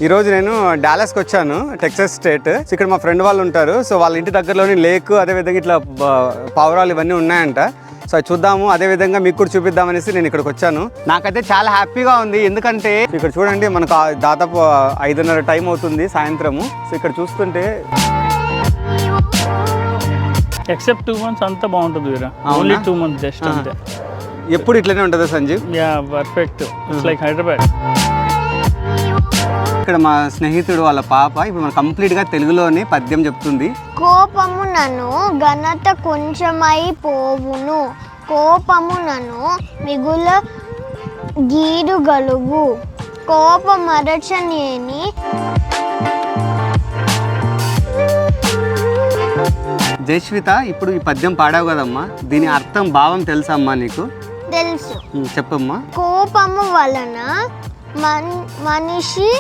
ఈ రోజు నేను డాలస్కి వచ్చాను, టెక్సాస్ స్టేట్. ఇక్కడ మా ఫ్రెండ్ వాళ్ళు ఉంటారు. సో వాళ్ళ ఇంటి దగ్గరలోని లేక్, అదేవిధంగా ఇట్లా పావురాలు ఇవన్నీ ఉన్నాయంట. సో అది చూద్దాము, అదేవిధంగా మీకు కూడా చూపిద్దామనేసి నేను ఇక్కడికి వచ్చాను. నాకైతే చాలా హ్యాపీగా ఉంది, ఎందుకంటే ఇక్కడ చూడండి మనకు దాదాపు 5:30 టైం అవుతుంది సాయంత్రము. సో ఇక్కడ చూస్తుంటే ఎక్సెప్ట్ 2 months అంతా బాగుంటుంది వీరా. ఓన్లీ 2 months జస్ట్ అంతే. ఎప్పుడు ఇట్లనే ఉంటుందా Sanjeev? Yeah perfect. It's like Hyderabad. ఇక్కడ మా స్నేహితుడు వాళ్ళ పాప ఇప్పుడు మన కంప్లీట్గా తెలుగులోనే పద్యం చెప్తుంది. కోపము నన్ను ఘనత కొంచెమై పోవును, కోపము నన్ను మిగుల గీడుగలుగు, కోపమరచనేని. జయశ్విత, ఇప్పుడు ఈ పద్యం పాడావు కదమ్మా, దీని అర్థం భావం తెలుసా అమ్మా నీకు? తెలుసు. చెప్పమ్మా. కోపము వలన మనిషి